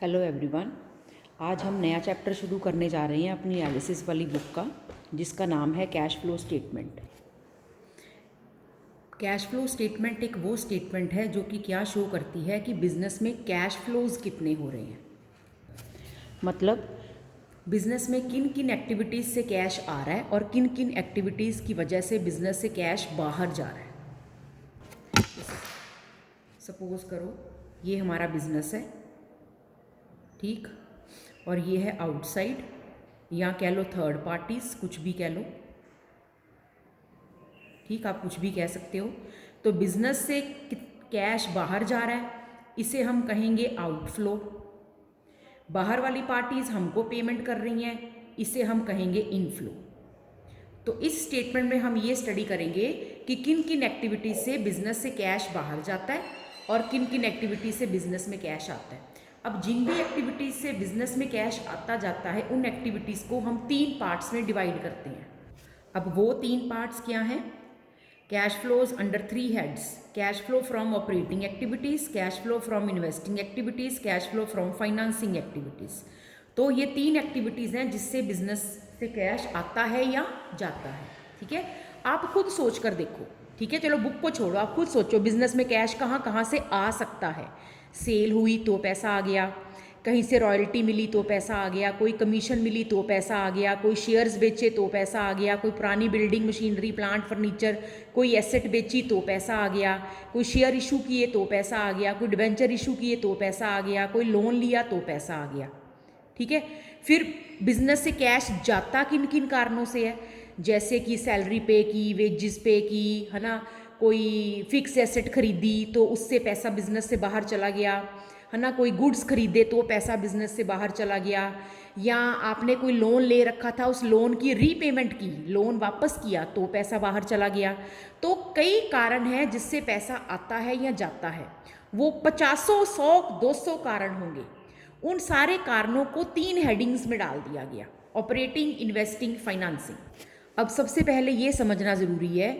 Hello everyone. आज हम नया चैप्टर शुरू करने जा रहे हैं अपनी एनालिसिस वाली बुक का, जिसका नाम है cash flow statement. Cash flow statement एक वो स्टेटमेंट है जो कि क्या शो करती है कि बिज़नेस में कैश फ्लोज कितने हो रहे हैं, मतलब बिज़नेस में किन किन एक्टिविटीज़ से कैश आ रहा है और किन किन एक्टिविटीज़ की वजह से बिज़नेस से कैश बाहर जा रहा है। सपोज़ करो ये हमारा बिज़नेस है, ठीक, और ये है आउटसाइड, या कह लो थर्ड पार्टीज, कुछ भी कह लो, ठीक, आप कुछ भी कह सकते हो। तो बिजनेस से कैश बाहर जा रहा है, इसे हम कहेंगे आउटफ्लो। बाहर वाली पार्टीज हमको पेमेंट कर रही हैं, इसे हम कहेंगे इनफ्लो। तो इस स्टेटमेंट में हम ये स्टडी करेंगे कि किन किन एक्टिविटीज से बिजनेस से कैश बाहर जाता है और किन किन एक्टिविटीज से बिजनेस में कैश आता है। अब जिन भी एक्टिविटीज़ से बिजनेस में कैश आता जाता है उन एक्टिविटीज़ को हम 3 पार्ट्स में डिवाइड करते हैं। अब वो 3 पार्ट्स क्या हैं? Cash flows under 3 heads: cash flow from operating activities, cash flow from investing activities, cash flow from financing activities. तो ये 3 एक्टिविटीज़ हैं जिससे बिजनेस से कैश आता है या जाता है, ठीक है। आप खुद सोच कर देखो, ठीक है, चलो बुक को छोड़ो, आप खुद सोचो बिजनेस में कैश कहाँ कहाँ से आ सकता है। सेल हुई तो पैसा आ गया, कहीं से रॉयल्टी मिली तो पैसा आ गया, कोई कमीशन मिली तो पैसा आ गया, कोई शेयर्स बेचे तो पैसा आ गया, कोई पुरानी बिल्डिंग मशीनरी प्लांट फर्नीचर कोई एसेट बेची तो पैसा आ गया, कोई शेयर इशू किए तो पैसा आ गया, कोई डिबेंचर इशू किए तो पैसा आ गया, कोई लोन लिया तो पैसा आ गया, ठीक है। फिर बिजनेस से कैश जाता किन किन कारणों से है, जैसे कि सैलरी पे की, वेजेस पे की, है ना, कोई फिक्स एसेट खरीदी तो उससे पैसा बिजनेस से बाहर चला गया, है ना, कोई गुड्स खरीदे तो पैसा बिजनेस से बाहर चला गया, या आपने कोई लोन ले रखा था, उस लोन की रीपेमेंट की, लोन वापस किया तो पैसा बाहर चला गया। तो कई कारण हैं जिससे पैसा आता है या जाता है, वो 50, 100, 200 कारण होंगे। उन सारे कारणों को 3 हेडिंग्स में डाल दिया गया: ऑपरेटिंग, इन्वेस्टिंग, फाइनेंसिंग। अब सबसे पहले ये समझना ज़रूरी है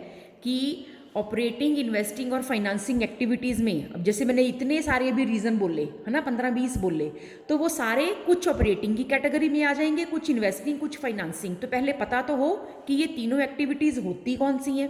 कि ऑपरेटिंग, इन्वेस्टिंग और फाइनेंसिंग एक्टिविटीज़ में, अब जैसे मैंने इतने सारे अभी रीज़न बोले, है ना, 15-20 बोले, तो वो सारे कुछ ऑपरेटिंग की कैटेगरी में आ जाएंगे, कुछ इन्वेस्टिंग, कुछ फाइनेंसिंग। तो पहले पता तो हो कि ये तीनों एक्टिविटीज़ होती कौन सी हैं।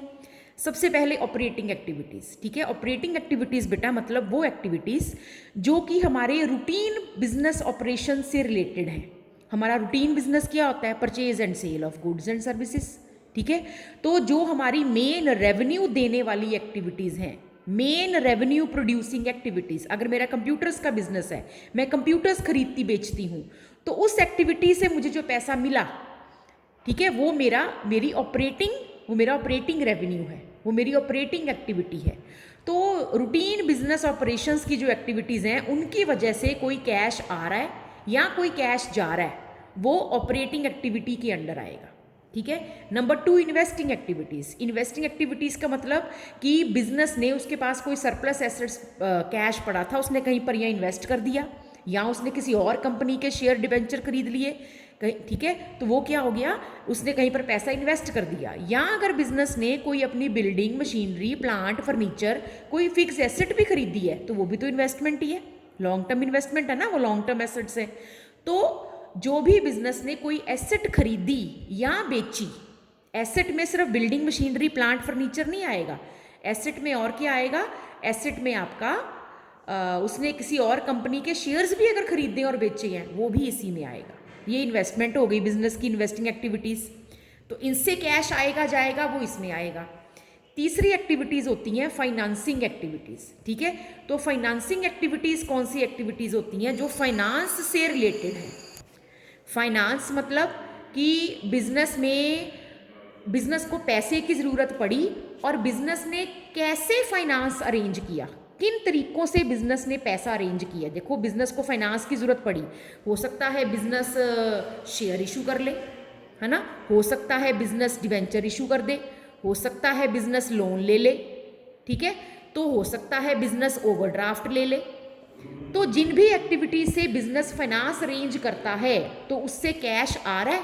सबसे पहले ऑपरेटिंग एक्टिविटीज़, ठीक है। ऑपरेटिंग एक्टिविटीज़ बेटा मतलब वो एक्टिविटीज़ जो कि हमारे रूटीन बिजनेस ऑपरेशन से रिलेटेड हैं। हमारा रूटीन बिजनेस क्या होता है? Purchase and sale of goods and services, ठीक है। तो जो हमारी मेन रेवेन्यू देने वाली एक्टिविटीज़ हैं, मेन रेवेन्यू प्रोड्यूसिंग एक्टिविटीज़, अगर मेरा कंप्यूटर्स का बिजनेस है, मैं कंप्यूटर्स खरीदती बेचती हूँ, तो उस एक्टिविटी से मुझे जो पैसा मिला, ठीक है, वो मेरी ऑपरेटिंग रेवेन्यू है, वो मेरी ऑपरेटिंग एक्टिविटी है। तो रूटीन बिजनेस ऑपरेशंस की जो एक्टिविटीज़ हैं उनकी वजह से कोई कैश आ रहा है या कोई कैश जा रहा है, वो ऑपरेटिंग एक्टिविटी के अंडर आएगा, ठीक है। Number 2, investing activities. Investing activities का मतलब कि बिजनेस ने, उसके पास कोई सरप्लस एसेट्स कैश पड़ा था, उसने कहीं पर यह इन्वेस्ट कर दिया, या उसने किसी और कंपनी के शेयर डिबेंचर खरीद लिए, ठीक है, तो वो क्या हो गया, उसने कहीं पर पैसा इन्वेस्ट कर दिया। या अगर बिजनेस ने कोई अपनी बिल्डिंग, मशीनरी, प्लांट, फर्नीचर, कोई फिक्स एसेट भी खरीदी है, तो वो भी तो इन्वेस्टमेंट ही है, लॉन्ग टर्म इन्वेस्टमेंट है ना, वो लॉन्ग टर्म एसेट्स है। तो जो भी बिजनेस ने कोई एसेट खरीदी या बेची, एसेट में सिर्फ बिल्डिंग, मशीनरी, प्लांट, फर्नीचर नहीं आएगा, एसेट में और क्या आएगा? एसेट में आपका उसने किसी और कंपनी के शेयर्स भी अगर खरीदे और बेचे हैं, वो भी इसी में आएगा। ये इन्वेस्टमेंट हो गई बिजनेस की, इन्वेस्टिंग एक्टिविटीज़। तो इनसे कैश आएगा जाएगा, वो इसमें आएगा। तीसरी एक्टिविटीज़ होती हैं फाइनेंसिंग एक्टिविटीज़, ठीक है। तो फाइनेंसिंग एक्टिविटीज़ कौन सी एक्टिविटीज़ होती हैं? जो फाइनेंस से रिलेटेड है। फाइनेंस मतलब कि बिजनेस को पैसे की ज़रूरत पड़ी और बिजनेस ने कैसे फाइनेंस अरेंज किया, किन तरीकों से बिजनेस ने पैसा अरेंज किया। देखो, बिजनेस को फाइनेंस की ज़रूरत पड़ी, हो सकता है बिजनेस शेयर इशू कर ले, है ना, हो सकता है बिजनेस डिबेंचर इशू कर दे, हो सकता है बिजनेस लोन ले ले, ठीक है, तो हो सकता है बिजनेस ओवरड्राफ्ट ले ले। तो जिन भी एक्टिविटीज से बिजनेस फाइनेंस अरेंज करता है तो उससे कैश आ रहा है,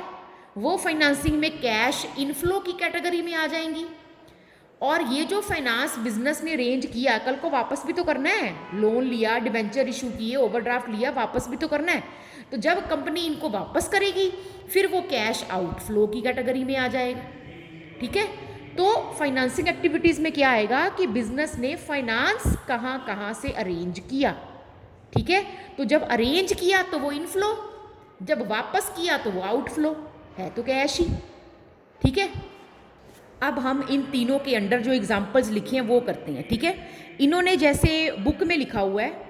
वो फाइनेंसिंग में कैश इनफ्लो की कैटेगरी में आ जाएंगी। और ये जो फाइनेंस बिजनेस ने अरेंज किया कल को वापस भी तो करना है, लोन लिया, डिबेंचर इशू किए, ओवरड्राफ्ट लिया, वापस भी तो करना है। तो जब कंपनी इनको वापस करेगी फिर वो कैश आउटफ्लो की कैटेगरी में आ जाएगा। ठीक है, तो फाइनेंसिंग एक्टिविटीज़ में क्या आएगा कि बिजनेस ने फाइनेंस कहाँ कहाँ से अरेंज किया। ठीक है, तो जब अरेंज किया तो वो इनफ्लो, जब वापस किया तो वो आउटफ्लो, है तो कैश ही। ठीक है, अब हम इन तीनों के अंडर जो एग्जाम्पल्स लिखे हैं वो करते हैं। ठीक है, इन्होंने जैसे बुक में लिखा हुआ है,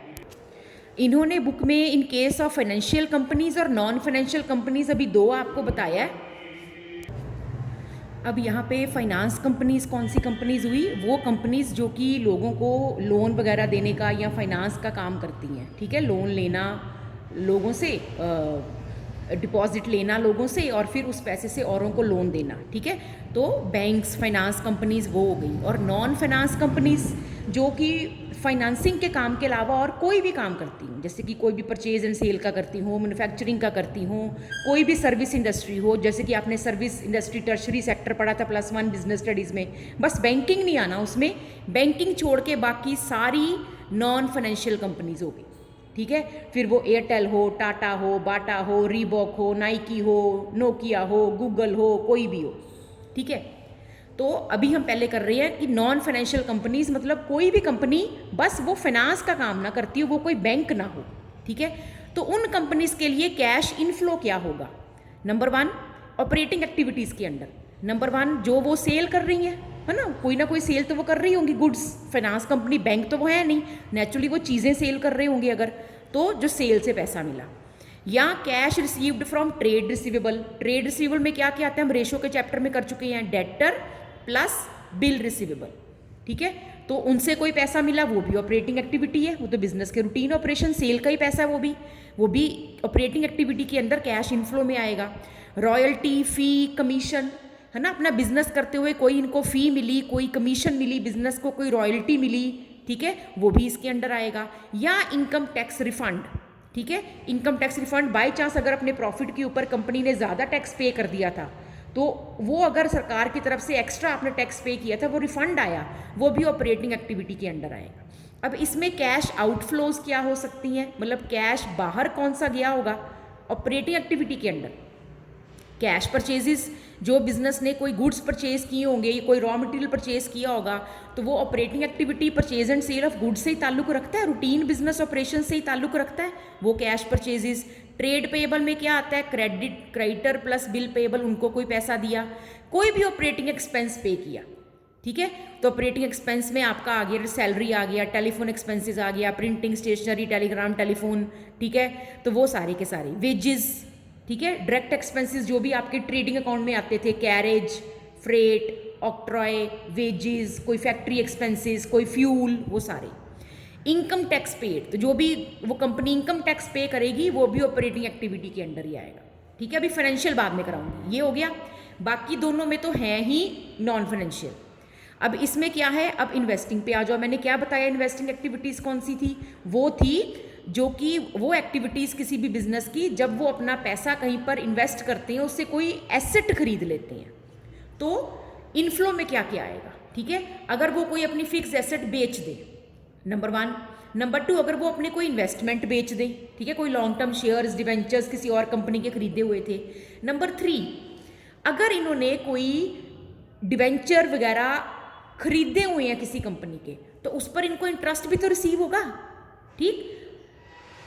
इन्होंने बुक में in case of financial companies और नॉन फाइनेंशियल कंपनीज अभी दो आपको बताया है। अब यहाँ पे फाइनेंस कंपनीज कौन सी कंपनीज हुई, वो कंपनीज जो कि लोगों को लोन वगैरह देने का या फाइनेंस का काम करती हैं। ठीक है, लोन लेना लोगों से, डिपॉजिट लेना लोगों से और फिर उस पैसे से औरों को लोन देना। ठीक है, तो बैंक्स, फाइनेंस कंपनीज वो हो गई। और नॉन फाइनेंस कंपनीज जो कि फाइनेंसिंग के काम के अलावा और कोई भी काम करती हूँ, जैसे कि कोई भी परचेज एंड सेल का करती हूँ, मैन्युफैक्चरिंग का करती हूँ, कोई भी सर्विस इंडस्ट्री हो, जैसे कि आपने सर्विस इंडस्ट्री टर्शरी सेक्टर पढ़ा था +1 बिजनेस स्टडीज़ में, बस बैंकिंग नहीं आना उसमें, बैंकिंग छोड़ के बाकी सारी नॉन फाइनेंशियल कंपनीज हो गई। ठीक है, फिर वो एयरटेल हो, टाटा हो, बाटा हो, रीबॉक हो, नाइकी हो, नोकिया हो, गूगल हो, कोई भी हो। ठीक है, तो अभी हम पहले कर रहे हैं कि नॉन फाइनेंशियल कंपनीज मतलब कोई भी कंपनी बस वो फाइनेंस का काम ना करती हो, वो कोई बैंक ना हो। ठीक है, तो उन कंपनीज के लिए कैश इनफ्लो क्या होगा। नंबर 1 ऑपरेटिंग एक्टिविटीज़ के अंडर, नंबर 1 जो वो सेल कर रही हैं, है ना, कोई ना कोई सेल तो वो कर रही होंगी गुड्स, फाइनेंस कंपनी बैंक तो वो है नहीं, नेचुरली वो चीज़ें सेल कर रहे होंगे अगर, तो जो सेल से पैसा मिला। या cash received from trade receivable, trade receivable में क्या क्या आता है हम रेशो के चैप्टर में कर चुके हैं, डेटर प्लस बिल रिसीवेबल। ठीक है, तो उनसे कोई पैसा मिला, वो भी ऑपरेटिंग एक्टिविटी है, वो तो बिजनेस के रूटीन ऑपरेशन, सेल का ही पैसा है, वो भी ऑपरेटिंग एक्टिविटी के अंदर कैश इनफ्लो में आएगा। रॉयल्टी, फी, कमीशन, है ना, अपना बिजनेस करते हुए कोई इनको फ़ी मिली, कोई कमीशन मिली, बिजनेस को कोई रॉयल्टी मिली, ठीक है, वो भी इसके अंडर आएगा। या इनकम टैक्स रिफंड। ठीक है, income tax refund by chance अगर अपने प्रॉफिट के ऊपर कंपनी ने ज़्यादा टैक्स पे कर दिया था, तो वो अगर सरकार की तरफ से एक्स्ट्रा आपने टैक्स पे किया था, वो रिफंड आया, वो भी ऑपरेटिंग एक्टिविटी के अंडर आएगा। अब इसमें कैश आउटफ्लोज क्या हो सकती हैं, मतलब कैश बाहर कौन सा गया होगा ऑपरेटिंग एक्टिविटी के अंडर। कैश परचेजेस, जो बिजनेस ने कोई गुड्स परचेज किए होंगे, कोई रॉ मटेरियल परचेज किया होगा, तो वो operating activity purchase and sale of goods से ही ताल्लुक रखता है, रूटीन बिजनेस ऑपरेशन से ही ताल्लुक रखता है वो कैश परचेजेस। ट्रेड पेएबल में क्या आता है, क्रेडिटर प्लस बिल पेएबल, उनको कोई पैसा दिया, कोई भी ऑपरेटिंग एक्सपेंस पे किया। ठीक है, तो ऑपरेटिंग एक्सपेंस में आपका आ गया सैलरी आ गया, टेलीफोन एक्सपेंसेस आ गया, प्रिंटिंग, स्टेशनरी, टेलीग्राम, टेलीफोन, ठीक है, तो वो सारे के सारे वेजेस। ठीक है, डायरेक्ट एक्सपेंसेस जो भी आपके ट्रेडिंग अकाउंट में आते थे, कैरेज, फ्रेट, ऑक्ट्रॉय, वेजेस, कोई फैक्ट्री एक्सपेंसेस, कोई फ्यूल, वो सारे। इनकम टैक्स पेड, तो जो भी वो कंपनी इनकम टैक्स पे करेगी वो भी ऑपरेटिंग एक्टिविटी के अंडर ही आएगा। ठीक है, अभी फाइनेंशियल बाद में कराऊंगी, ये हो गया। बाकी दोनों में तो है ही नॉन फाइनेंशियल। अब इसमें क्या है, अब इन्वेस्टिंग पे आ जाओ। मैंने क्या बताया, इन्वेस्टिंग एक्टिविटीज़ कौन सी थी, वो थी जो कि वो एक्टिविटीज़ किसी भी बिजनेस की जब वो अपना पैसा कहीं पर इन्वेस्ट करते हैं, उससे कोई एसेट खरीद लेते हैं, तो इनफ्लो में क्या क्या आएगा। ठीक है, अगर वो कोई अपनी फिक्स एसेट बेच दे, नंबर 1। नंबर 2, अगर वो अपने कोई इन्वेस्टमेंट बेच दे, ठीक है, कोई लॉन्ग टर्म शेयर्स, डिवेंचर्स किसी और कंपनी के खरीदे हुए थे। नंबर 3, अगर इन्होंने कोई डिवेंचर वगैरह खरीदे हुए हैं किसी कंपनी के, तो उस पर इनको इंटरेस्ट भी तो रिसीव होगा। ठीक,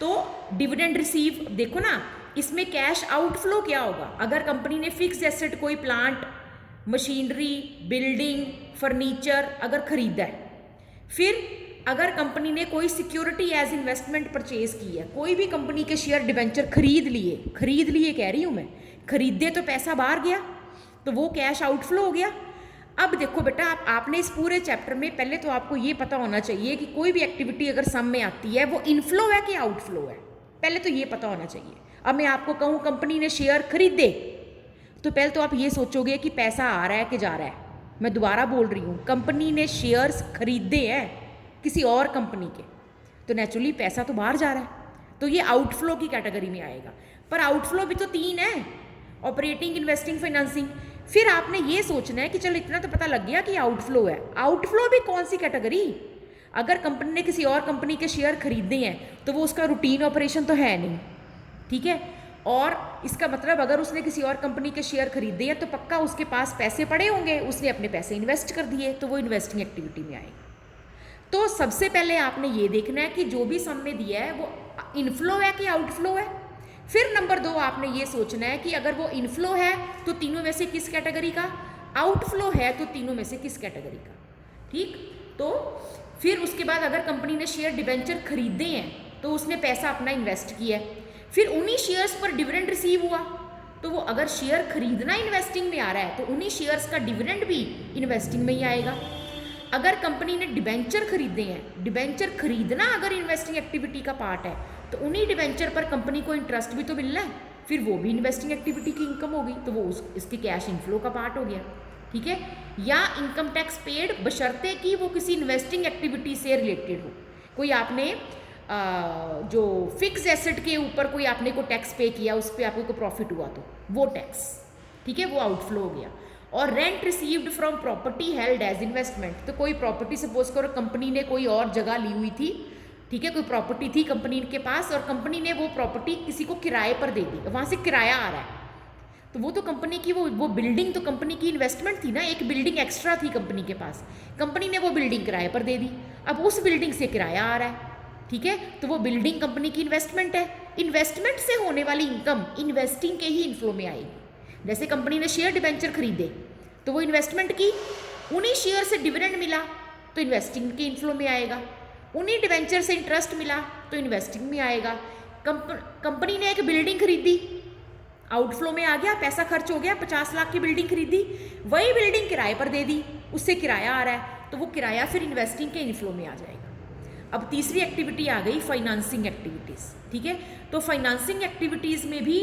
तो डिविडेंड रिसीव, देखो ना, इसमें कैश आउटफ्लो क्या होगा, अगर कंपनी ने फिक्स एसेट कोई प्लांट, मशीनरी, बिल्डिंग, फर्नीचर अगर खरीदा है, फिर अगर कंपनी ने कोई सिक्योरिटी एज इन्वेस्टमेंट परचेज की है, कोई भी कंपनी के शेयर डिवेंचर खरीद लिए कह रही हूँ मैं, खरीदे तो पैसा बाहर गया, तो वो कैश आउटफ्लो हो गया। अब देखो बेटा, आपने इस पूरे चैप्टर में पहले तो आपको ये पता होना चाहिए कि कोई भी एक्टिविटी अगर सम में आती है वो इनफ्लो है कि आउटफ्लो है, पहले तो ये पता होना चाहिए। अब मैं आपको कहूँ कंपनी ने शेयर खरीदे, तो पहले तो आप ये सोचोगे कि पैसा आ रहा है कि जा रहा है। मैं दोबारा बोल रही हूँ, कंपनी ने शेयर्स खरीदे हैं किसी और कंपनी के, तो नेचुरली पैसा तो बाहर जा रहा है, तो ये आउटफ्लो की कैटेगरी में आएगा। पर आउटफ्लो भी तो 3 है, ऑपरेटिंग, इन्वेस्टिंग, फाइनेंसिंग। फिर आपने ये सोचना है कि चलो इतना तो पता लग गया कि आउटफ्लो है, आउटफ्लो भी कौन सी कैटेगरी? अगर कंपनी ने किसी और कंपनी के शेयर खरीदे हैं तो वो उसका रूटीन ऑपरेशन तो है नहीं, ठीक है। और इसका मतलब अगर उसने किसी और कंपनी के शेयर खरीदे हैं तो पक्का उसके पास पैसे पड़े होंगे, उसने अपने पैसे इन्वेस्ट कर दिए, तो वो इन्वेस्टिंग एक्टिविटी में आएगा। तो सबसे पहले आपने ये देखना है कि जो भी सम में दिया है वो इनफ्लो है कि आउटफ्लो है। फिर नंबर 2 आपने ये सोचना है कि अगर वो इनफ्लो है तो तीनों में से किस कैटेगरी का, आउटफ्लो है तो तीनों में से किस कैटेगरी का, ठीक। तो फिर उसके बाद अगर कंपनी ने शेयर डिबेंचर खरीदे हैं तो उसने पैसा अपना इन्वेस्ट किया है, फिर उन्हीं शेयर्स पर डिविडेंड रिसीव हुआ, तो वो अगर शेयर खरीदना इन्वेस्टिंग में आ रहा है तो उन्हीं शेयर्स का डिविडेंड भी इन्वेस्टिंग में ही आएगा। अगर कंपनी ने डिबेंचर खरीदे हैं, डिबेंचर खरीदना अगर इन्वेस्टिंग एक्टिविटी का पार्ट है तो उन्हीं डिबेंचर पर कंपनी को इंटरेस्ट भी तो मिलना है, फिर वो भी इन्वेस्टिंग एक्टिविटी की इनकम होगी, तो वो इसके कैश इनफ्लो का पार्ट हो गया, ठीक है। या इनकम टैक्स पेड बशर्ते कि वो किसी इन्वेस्टिंग एक्टिविटी से रिलेटेड हो। कोई आपने जो फिक्स एसेट के ऊपर कोई आपने को टैक्स पे किया, उस पर आपको प्रॉफिट हुआ तो वो टैक्स, ठीक है, वो आउटफ्लो हो गया। और rent received from property held as investment, तो कोई प्रॉपर्टी सपोज करो कंपनी ने कोई और जगह ली हुई थी, ठीक है, कोई प्रॉपर्टी थी कंपनी के पास और कंपनी ने वो प्रॉपर्टी किसी को किराए पर दे दी, वहाँ से किराया आ रहा है, तो वो तो कंपनी की वो बिल्डिंग तो कंपनी की इन्वेस्टमेंट थी ना, एक बिल्डिंग एक्स्ट्रा थी कंपनी के पास, कंपनी ने वो बिल्डिंग किराए पर दे दी, अब उस बिल्डिंग से किराया आ रहा है, ठीक है, तो वो बिल्डिंग कंपनी की इन्वेस्टमेंट है। इन्वेस्टमेंट से होने वाली इनकम इन्वेस्टिंग के ही इनफ्लो में आएगी। जैसे कंपनी ने शेयर डिबेंचर खरीदे तो वो इन्वेस्टमेंट की, उन्हीं शेयर से डिविडेंड मिला तो इन्वेस्टिंग के इनफ्लो में आएगा, उन्हीं डिबेंचर से इंटरेस्ट मिला तो इन्वेस्टिंग में आएगा। कंपनी ने एक बिल्डिंग खरीदी, आउटफ्लो में आ गया, पैसा खर्च हो गया, 50 लाख की बिल्डिंग खरीदी, वही बिल्डिंग किराए पर दे दी, उससे किराया आ रहा है, तो वो किराया फिर इन्वेस्टिंग के इनफ्लो में आ जाएगा। अब तीसरी एक्टिविटी आ गई फाइनेंसिंग एक्टिविटीज़, ठीक है। तो फाइनेंसिंग एक्टिविटीज़ में भी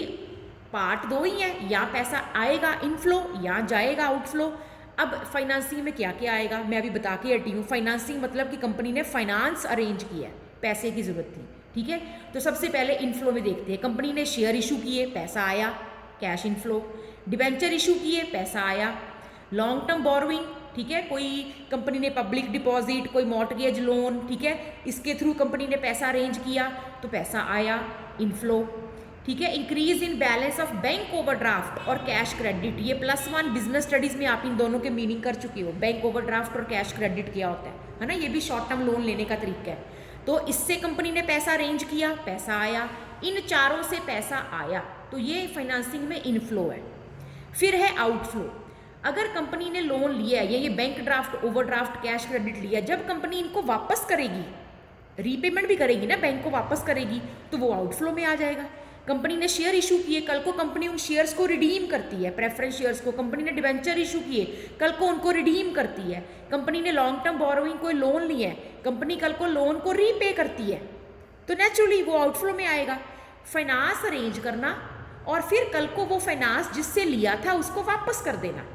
पार्ट 2 ही है, या पैसा आएगा इनफ्लो या जाएगा आउटफ्लो। अब फाइनेंसिंग में क्या क्या आएगा मैं अभी बता के हटी हूँ। फाइनेंसिंग मतलब कि कंपनी ने फाइनेंस अरेंज किया है, पैसे की ज़रूरत थी, ठीक है। तो सबसे पहले इनफ्लो में देखते हैं, कंपनी ने शेयर इशू किए, पैसा आया, कैश इनफ्लो। डिबेंचर इशू किए, पैसा आया। लॉन्ग टर्म बोरोइंग, ठीक है, कोई कंपनी ने पब्लिक डिपॉजिट, कोई मॉर्टगेज लोन, ठीक है, इसके थ्रू कंपनी ने पैसा अरेंज किया तो पैसा आया, इनफ्लो, ठीक है। Increase in balance of bank overdraft और कैश क्रेडिट, ये +1 बिजनेस स्टडीज में आप इन दोनों के मीनिंग कर चुके हो। बैंक ओवरड्राफ्ट और कैश क्रेडिट क्या होता है ना, ये भी शॉर्ट टर्म लोन लेने का तरीका है। तो इससे कंपनी ने पैसा अरेंज किया, पैसा आया, इन चारों से पैसा आया, तो ये फाइनेंसिंग में इनफ्लो है। फिर है आउटफ्लो, अगर कंपनी ने लोन लिया है, ये bank draft, overdraft, cash credit लिया, जब कंपनी इनको वापस करेगी, रीपेमेंट भी करेगी ना, बैंक को वापस करेगी, तो वो आउटफ्लो में आ जाएगा। कंपनी ने शेयर इशू किए, कल को कंपनी उन शेयर्स को रिडीम करती है, प्रेफरेंस शेयर्स को। कंपनी ने डिबेंचर इशू किए, कल को उनको रिडीम करती है। कंपनी ने लॉन्ग टर्म बोरोइंग कोई लोन लिया है, कंपनी कल को लोन को रीपे करती है, तो नेचुरली वो आउटफ्लो में आएगा। फाइनेंस अरेंज करना और फिर कल को वो फाइनेंस जिससे लिया था उसको वापस कर देना,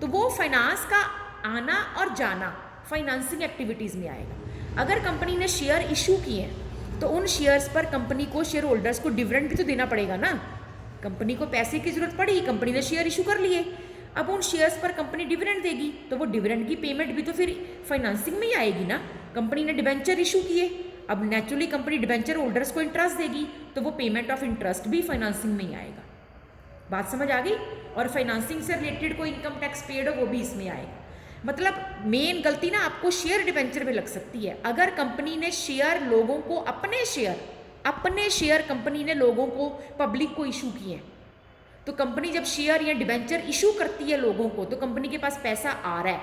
तो वो फाइनेंस का आना और जाना फाइनेंसिंग एक्टिविटीज़ में आएगा। अगर कंपनी ने शेयर इशू किए हैं तो उन शेयर्स पर कंपनी को, शेयर होल्डर्स को डिविडेंड भी तो देना पड़ेगा ना, कंपनी को पैसे की जरूरत पड़ी, कंपनी ने शेयर इशू कर लिए, अब उन शेयर्स पर कंपनी डिविडेंड देगी, तो वो डिविडेंड की पेमेंट भी तो फिर फाइनेंसिंग में ही आएगी ना। कंपनी ने डिबेंचर इशू किए, अब नेचुरली कंपनी डिबेंचर होल्डर्स को इंटरेस्ट देगी, तो वो पेमेंट ऑफ इंटरेस्ट भी फाइनेंसिंग में ही आएगा। बात समझ आ गई। और फाइनेंसिंग से रिलेटेड कोई इनकम टैक्स पेड हो वो भी इसमें आएगा। मतलब मेन गलती ना आपको शेयर डिबेंचर में लग सकती है। अगर कंपनी ने शेयर लोगों को, अपने शेयर कंपनी ने लोगों को, पब्लिक को इशू किए हैं, तो कंपनी जब शेयर या डिबेंचर इशू करती है लोगों को, तो कंपनी के पास पैसा आ रहा है,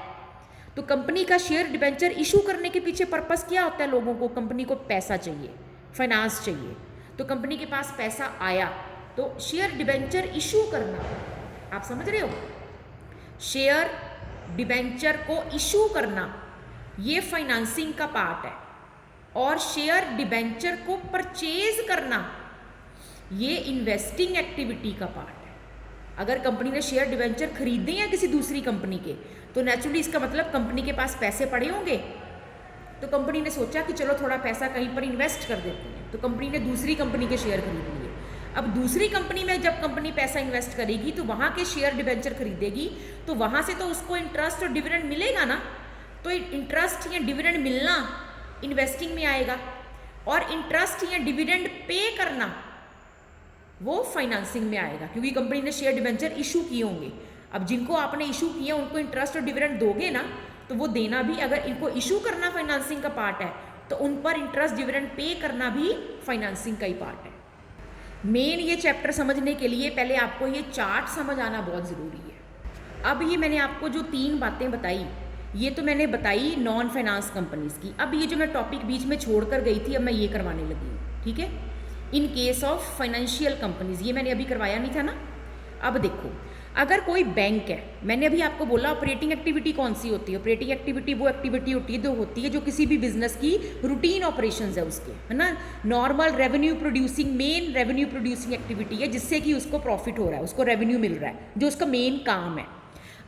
तो कंपनी का शेयर डिबेंचर इशू करने के पीछे पर्पस क्या होता है? लोगों को, कंपनी को पैसा चाहिए, फाइनेंस चाहिए, तो कंपनी के पास पैसा आया, तो शेयर डिबेंचर इशू करना, आप समझ रहे हो, शेयर डिबेंचर को इशू करना ये फाइनेंसिंग का पार्ट है, और शेयर डिबेंचर को परचेज करना ये इन्वेस्टिंग एक्टिविटी का पार्ट है। अगर कंपनी ने शेयर डिबेंचर खरीदे हैं किसी दूसरी कंपनी के, तो नेचुरली इसका मतलब कंपनी के पास पैसे पड़े होंगे, तो कंपनी ने सोचा कि चलो थोड़ा पैसा कहीं पर इन्वेस्ट कर देते हैं, तो कंपनी ने दूसरी कंपनी के शेयर खरीद लिए। अब दूसरी कंपनी में जब कंपनी पैसा इन्वेस्ट करेगी तो वहाँ के शेयर डिबेंचर खरीदेगी, तो वहाँ से तो उसको इंटरेस्ट और डिविडेंड मिलेगा ना। तो इंटरेस्ट या डिविडेंड मिलना इन्वेस्टिंग में आएगा, और इंटरेस्ट या डिविडेंड पे करना वो फाइनेंसिंग में आएगा, क्योंकि कंपनी ने शेयर डिबेंचर इशू किए होंगे। अब जिनको आपने इशू किया उनको इंटरेस्ट और डिविडेंड दोगे ना, तो वो देना भी, अगर इनको इशू करना फाइनेंसिंग का पार्ट है तो उन पर इंटरेस्ट डिविडेंड पे करना भी फाइनेंसिंग का ही पार्ट है। मेन ये चैप्टर समझने के लिए पहले आपको ये चार्ट समझ आना बहुत ज़रूरी है। अब ये मैंने आपको जो 3 बातें बताई, ये तो मैंने बताई नॉन फाइनेंस कंपनीज़ की। अब ये जो मैं टॉपिक बीच में छोड़ कर गई थी, अब मैं ये करवाने लगी हूँ, ठीक है। In case of financial companies, ये मैंने अभी करवाया नहीं था ना। अब देखो, अगर कोई बैंक है, मैंने अभी आपको बोला ऑपरेटिंग एक्टिविटी कौन सी होती है। ऑपरेटिंग एक्टिविटी वो एक्टिविटी होती है जो किसी भी बिजनेस की रूटीन ऑपरेशंस है उसके, है ना। Normal revenue producing, main revenue producing activity है जिससे कि उसको प्रॉफिट हो रहा है, उसको रेवेन्यू मिल रहा है, जो उसका मेन काम है।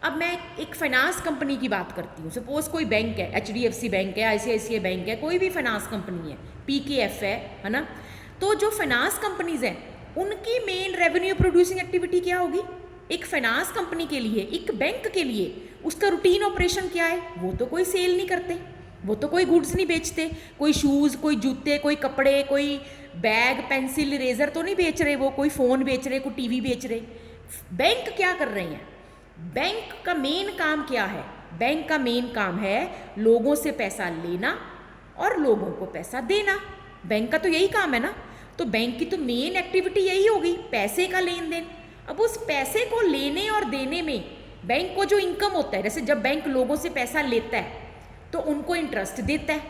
अब मैं एक फाइनेंस कंपनी की बात करती हूँ। सपोज कोई बैंक है, HDFC बैंक है, ICICI बैंक है, कोई भी फाइनेंस कंपनी है, PKF है ना। तो जो फाइनेंस कंपनीज हैं उनकी मेन रेवेन्यू प्रोड्यूसिंग एक्टिविटी क्या होगी। एक फाइनेंस कंपनी के लिए, एक बैंक के लिए उसका रूटीन ऑपरेशन क्या है। वो तो कोई सेल नहीं करते, वो तो कोई गुड्स नहीं बेचते, कोई शूज़, कोई जूते, कोई कपड़े, कोई बैग, पेंसिल, इरेजर तो नहीं बेच रहे, वो कोई फ़ोन बेच रहे, कोई टीवी बेच रहे। बैंक क्या कर रहे हैं, बैंक का मेन काम क्या है। बैंक का मेन काम है लोगों से पैसा लेना और लोगों को पैसा देना। बैंक का तो यही काम है ना। तो बैंक की तो मेन एक्टिविटी यही होगी, पैसे का लेन देन। अब उस पैसे को लेने और देने में बैंक को जो इनकम होता है, जैसे जब बैंक लोगों से पैसा लेता है तो उनको इंटरेस्ट देता है,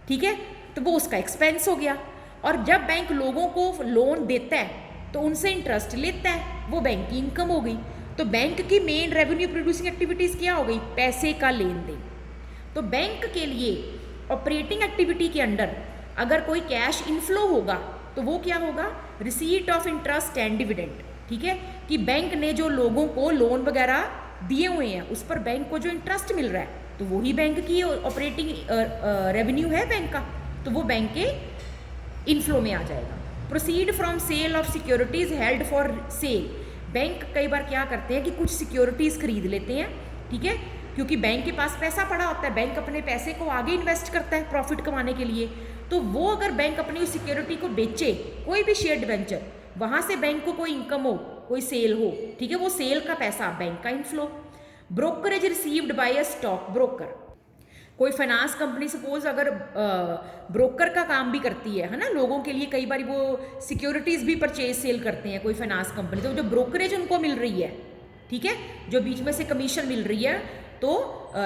ठीक है, तो वो उसका एक्सपेंस हो गया। और जब बैंक लोगों को लोन देता है तो उनसे इंटरेस्ट लेता है, वो बैंक की इनकम हो गई। तो बैंक की मेन रेवेन्यू प्रोड्यूसिंग एक्टिविटीज़ क्या हो गई, पैसे का लेन देन। तो बैंक के लिए ऑपरेटिंग एक्टिविटी के अंडर अगर कोई कैश इनफ्लो होगा तो वो क्या होगा, receipt of interest and dividend, ठीक है, कि बैंक ने जो लोगों को लोन वगैरह दिए हुए हैं उस पर बैंक को जो इंटरेस्ट मिल रहा है, तो वही बैंक की ऑपरेटिंग रेवेन्यू है बैंक का, तो वो बैंक के इनफ्लो में आ जाएगा। Proceed from sale of securities held for sale. Bank कई बार क्या करते हैं कि कुछ सिक्योरिटीज़ खरीद लेते हैं, ठीक है, क्योंकि बैंक के पास पैसा पड़ा होता है, बैंक अपने पैसे को आगे इन्वेस्ट करता है प्रॉफिट कमाने के लिए। तो वो अगर बैंक अपनी उस सिक्योरिटी को बेचे, कोई भी शेयर डिबेंचर, वहाँ से बैंक को कोई इनकम हो, कोई सेल हो, ठीक है, वो सेल का पैसा बैंक का inflow. Brokerage received by a stock broker. कोई फाइनेंस कंपनी सपोज अगर ब्रोकर का काम भी करती है ना, लोगों के लिए कई बार वो सिक्योरिटीज़ भी परचेज सेल करते हैं कोई फाइनेंस कंपनी, तो जो ब्रोकरेज उनको मिल रही है, ठीक है, जो बीच में से कमीशन मिल रही है, तो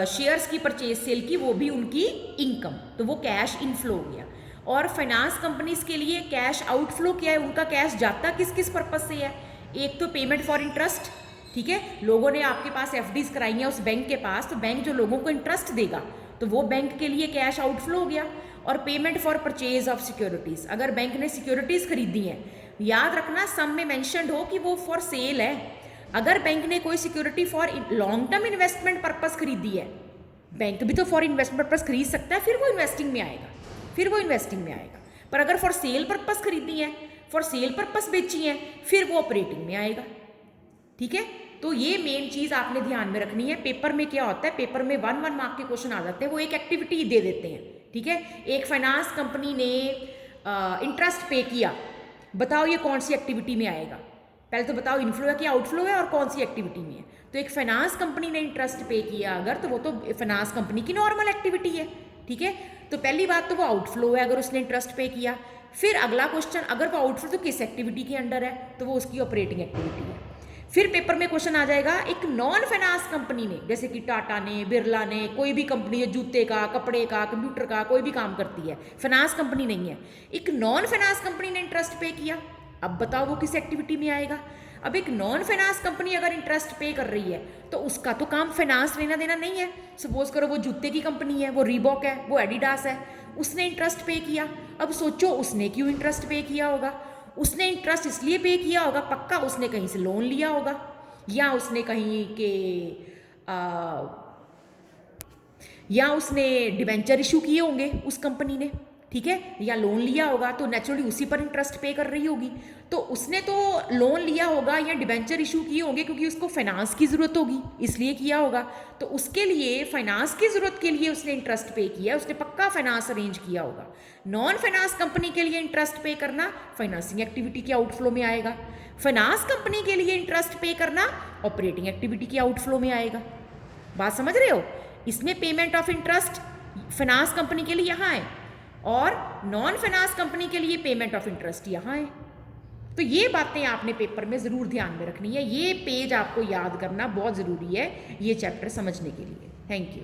शेयर्स की परचेज सेल की वो भी उनकी इनकम, तो वो कैश इनफ्लो हो गया। और फाइनेंस कंपनीज के लिए कैश आउटफ्लो क्या है, उनका कैश जाता किस किस पर्पज से है। एक तो पेमेंट फॉर इंटरेस्ट, ठीक है, लोगों ने आपके पास FDs कराई हैं उस बैंक के पास, तो बैंक जो लोगों को इंटरेस्ट देगा तो वो बैंक के लिए कैश आउटफ्लो हो गया। और payment for purchase of securities, अगर बैंक ने सिक्योरिटीज़ खरीदी हैं, याद रखना सम में मैंशनड हो कि वो फॉर सेल है। अगर बैंक ने कोई security for long term investment purpose खरीदी है, बैंक भी तो फॉर इन्वेस्टमेंट पर्पस खरीद सकता है, फिर वो इन्वेस्टिंग में आएगा, फिर वो इन्वेस्टिंग में आएगा। पर अगर फॉर सेल पर्पस खरीदी है, फॉर सेल पर्पस बेची है, फिर वो ऑपरेटिंग में आएगा, ठीक है। तो ये मेन चीज़ आपने ध्यान में रखनी है। पेपर में क्या होता है, पेपर में 1 मार्क के क्वेश्चन आ जाते हैं, वो एक एक्टिविटी दे देते हैं, ठीक है। एक फाइनेंस कंपनी ने इंटरेस्ट पे किया, बताओ ये कौन सी एक्टिविटी में आएगा। पहले तो बताओ इनफ्लो है कि आउटफ्लो है और कौन सी एक्टिविटी में है। तो एक फाइनेंस कंपनी ने इंटरेस्ट पे किया अगर, तो वो तो फाइनेंस कंपनी की नॉर्मल एक्टिविटी है, ठीक है। तो पहली बात तो वो आउटफ्लो है अगर उसने इंटरेस्ट पे किया। फिर अगला क्वेश्चन, अगर वो आउटफ्लो तो किस एक्टिविटी के अंडर है, तो वो उसकी ऑपरेटिंग एक्टिविटी है। फिर पेपर में क्वेश्चन आ जाएगा, एक नॉन फाइनेंस कंपनी ने, जैसे कि टाटा ने, बिरला ने, कोई भी कंपनी है जूते का, कपड़े का, कंप्यूटर का, कोई भी काम करती है, फाइनेंस कंपनी नहीं है, एक नॉन फाइनेंस कंपनी ने इंटरेस्ट पे किया, अब बताओ वो किस एक्टिविटी में आएगा। अब एक नॉन फाइनेंस कंपनी अगर इंटरेस्ट पे कर रही है तो उसका तो काम फाइनेंस लेना देना नहीं है। सपोज करो वो जूते की कंपनी है, वो रीबॉक है, वो एडिडास है, उसने इंटरेस्ट पे किया। अब सोचो उसने क्यों इंटरेस्ट पे किया होगा। उसने इंटरेस्ट इसलिए पे किया होगा, पक्का उसने कहीं से लोन लिया होगा, या उसने कहीं के या उसने डिबेंचर इशू किए होंगे उस कंपनी ने, ठीक है, या लोन लिया होगा तो नेचुरली उसी पर इंटरेस्ट पे कर रही होगी। तो उसने तो लोन लिया होगा या डिबेंचर इशू किए होंगे क्योंकि उसको फाइनेंस की ज़रूरत होगी, इसलिए किया होगा। तो उसके लिए फाइनेंस की ज़रूरत के लिए उसने इंटरेस्ट पे किया, उसने पक्का फाइनेंस अरेंज किया होगा। नॉन फाइनेंस कंपनी के लिए इंटरेस्ट पे करना फाइनेंसिंग एक्टिविटी के आउटफ्लो में आएगा। फाइनेंस कंपनी के लिए इंटरेस्ट पे करना ऑपरेटिंग एक्टिविटी के आउटफ्लो में आएगा। बात समझ रहे हो? इसमें payment of interest finance company के लिए यहाँ है और नॉन फाइनेंस कंपनी के लिए पेमेंट ऑफ इंटरेस्ट यहाँ है। तो ये बातें आपने पेपर में ज़रूर ध्यान में रखनी है, ये पेज आपको याद करना बहुत ज़रूरी है ये चैप्टर समझने के लिए। Thank you.